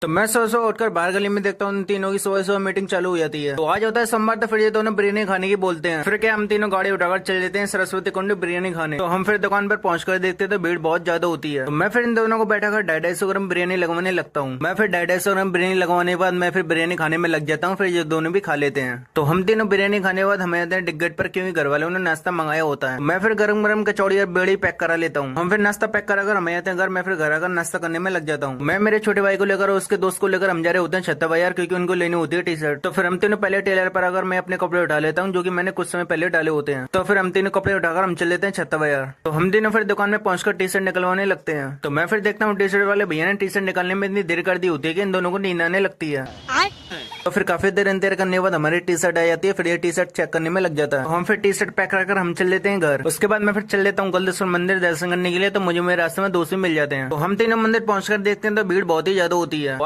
तो मैं सुबह सुबह उठकर बाहर गली में देखता हूँ उन तीनों की सुबह सुबह मीटिंग चालू हो जाती है। तो आज होता है सोमवार, तो फिर ये दोनों बिरयानी खाने की बोलते हैं। फिर क्या हम तीनों गाड़ी उठाकर चले जाते हैं सरस्वती कुंड बिरयानी खाने। तो हम फिर दुकान पर पहुंचकर देखते हैं तो भीड़ बहुत ज्यादा होती है। तो मैं फिर इन दोनों को बैठाकर 250 ग्राम बिरयानी लगवाने लगता हूँ। मैं फिर 250 ग्राम बिरयानी लगवाने के बाद मैं फिर बिरयानी खाने में लग जाता हूँ। फिर ये दोनों भी खा लेते हैं। तो हम तीनों बिरयानी खाने के बाद हमें आते हैं टिकट पर, क्योंकि घर वाले उन्होंने नाश्ता मंगाया होता है। मैं फिर गरम गरम कचौड़ी और बेड़ी पैक करा लेता हूँ। हम फिर नाश्ता पैक कराकर हमें आते हैं घर। मैं फिर घर आकर नाश्ता करने में लग जाता हूँ। मैं मेरे छोटे भाई को लेकर उसके दोस्त को लेकर हम जा रहे होते हैं छत्ता बाजार, क्योंकि उनको लेनी होती है टी शर्ट। तो फिर हम तीनों पहले टेलर पर आकर मैं अपने कपड़े उठा लेता हूँ, जो कि मैंने कुछ समय पहले डाले होते हैं। तो फिर हम तीनों कपड़े उठाकर हम चल लेते हैं छत्ता बाजार। तो हम तीनों फिर दुकान में पहुंचकर टी शर्ट निकलवाने लगते हैं। तो मैं फिर देखता हूँ टी शर्ट वाले भैया ने टी शर्ट निकालने में इतनी देर कर दी होती है कि इन दोनों को नींद आने लगती है। तो फिर काफी देर इंतजार करने के बाद हमारी टी शर्ट आ जाती है। फिर ये टी शर्ट चेक करने में लग जाता है। तो हम फिर टी शर्ट पैक कराकर हम चल लेते हैं घर। उसके बाद मैं फिर चल लेता हूँ गलदेश्वर मंदिर दर्शन करने के लिए। तो मुझे मेरे रास्ते में दोस्त भी मिल जाते हैं। तो हम तीनों मंदिर पहुंचकर देखते हैं तो भीड़ बहुत ही ज्यादा होती है।